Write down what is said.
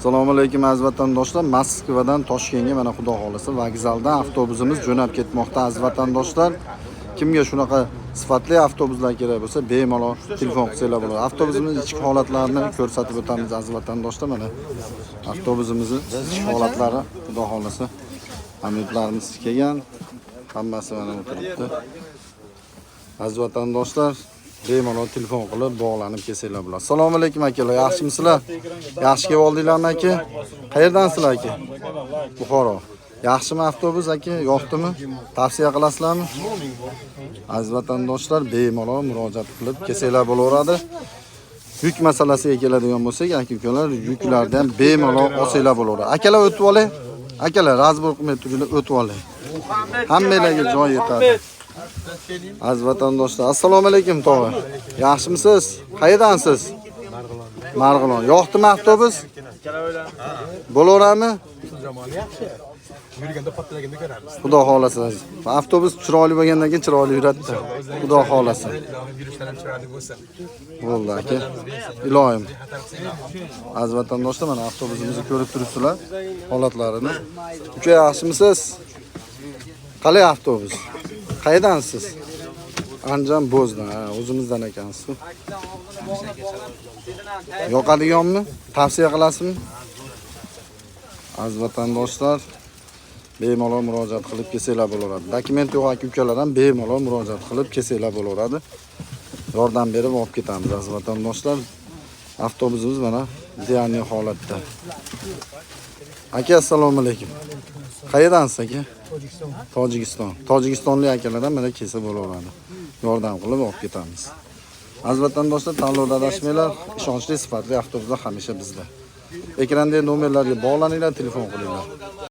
Assalomu alaykum aziz vatandoshlar. Moskvadan Toshkentga mana xudo xolisa vokzaldan avtobusimiz jo'nab ketmoqda aziz vatandoshlar. Kimga shunaqa sifatli avtobuslar kerak bo'lsa, bemalol telefon qilsanglar bo'ladi. Avtobusimiz ichki holatlarini ko'rsatib o'tamiz aziz vatandoshlar. Mana avtobusimizning ichki holatlari xudo xolisa hamyurtlarimiz kelgan. Hammasi mana o'tiribdi. Aziz vatandoshlar, bemalol telefon qilib bog'lanib kelsanglar bo'ladi. Assalomu alaykum akalar, yaxshimisizlar? Yaxshi kelib oldinglarmi aka? Qayerdansizlar aka? Buxoro. Yaxshimi avtobus aka? Yoqdimi? Tavsiya qilasizlarmi? Aziz vatandoshlar, bemalol murojaat qilib kelsanglar bo'laveradi. Yuk masalasiga keladigan bo'lsak, aka-ukalar, yuklardan ham bemalol olsanglar bo'laveradi. Akalar o'tib oling. Akalar, razbor qilmay turinglar, o'tib oling. Hammalarga joy yetadi. Aziz vatandoshlar, assalomu alaykum tog'a. Yaxshimisiz? Qayerdansiz? Marg'ilon. Yoqdimi avtobus? Bo'laveradimi? Yurganda patlatganda ko'ramiz. Xudo xolasa. Avtobus chiroyli bo'lgandan keyin chiroyli yuradida. Xudo xolasa. Yurishlar ham chiroyli bo'lsin. Bo'ldi aka. Iloyim. Aziz vatandoshlar, mana avtobusimizni ko'rib turibsizlar, holatlarini. Uka, yaxshimisiz? Qalay avtobus? Qayerdansiz? Andijon Bo'zdan, o'zimizdan ekansiz. Yoqadiganmi? Tavsiya qilasizmi? Aziz vatandoshlar, bemalol murojaat qilib kelsanglar bo'laveradi. Dokument yo'q aka-ukalar ham bemalol murojaat qilib kelsanglar bo'laveradi. Yordam berib olib ketamiz aziz vatandoshlar. Avtobusimiz mana deyarli holatda. Aka, assalomu alaykum. Qayerdansiz aka? Tojikiston. Tojikistonlik akalar ham mana kelsa bo'laveradi. Yordam qilib olib ketamiz. Aziz vatandoshlar, tanlovda adashmanglar. Ishonchli sifatli avtobuslar hamisha bizda. Ekrandagi nomerlarga bog'laninglar, telefon qilinglar.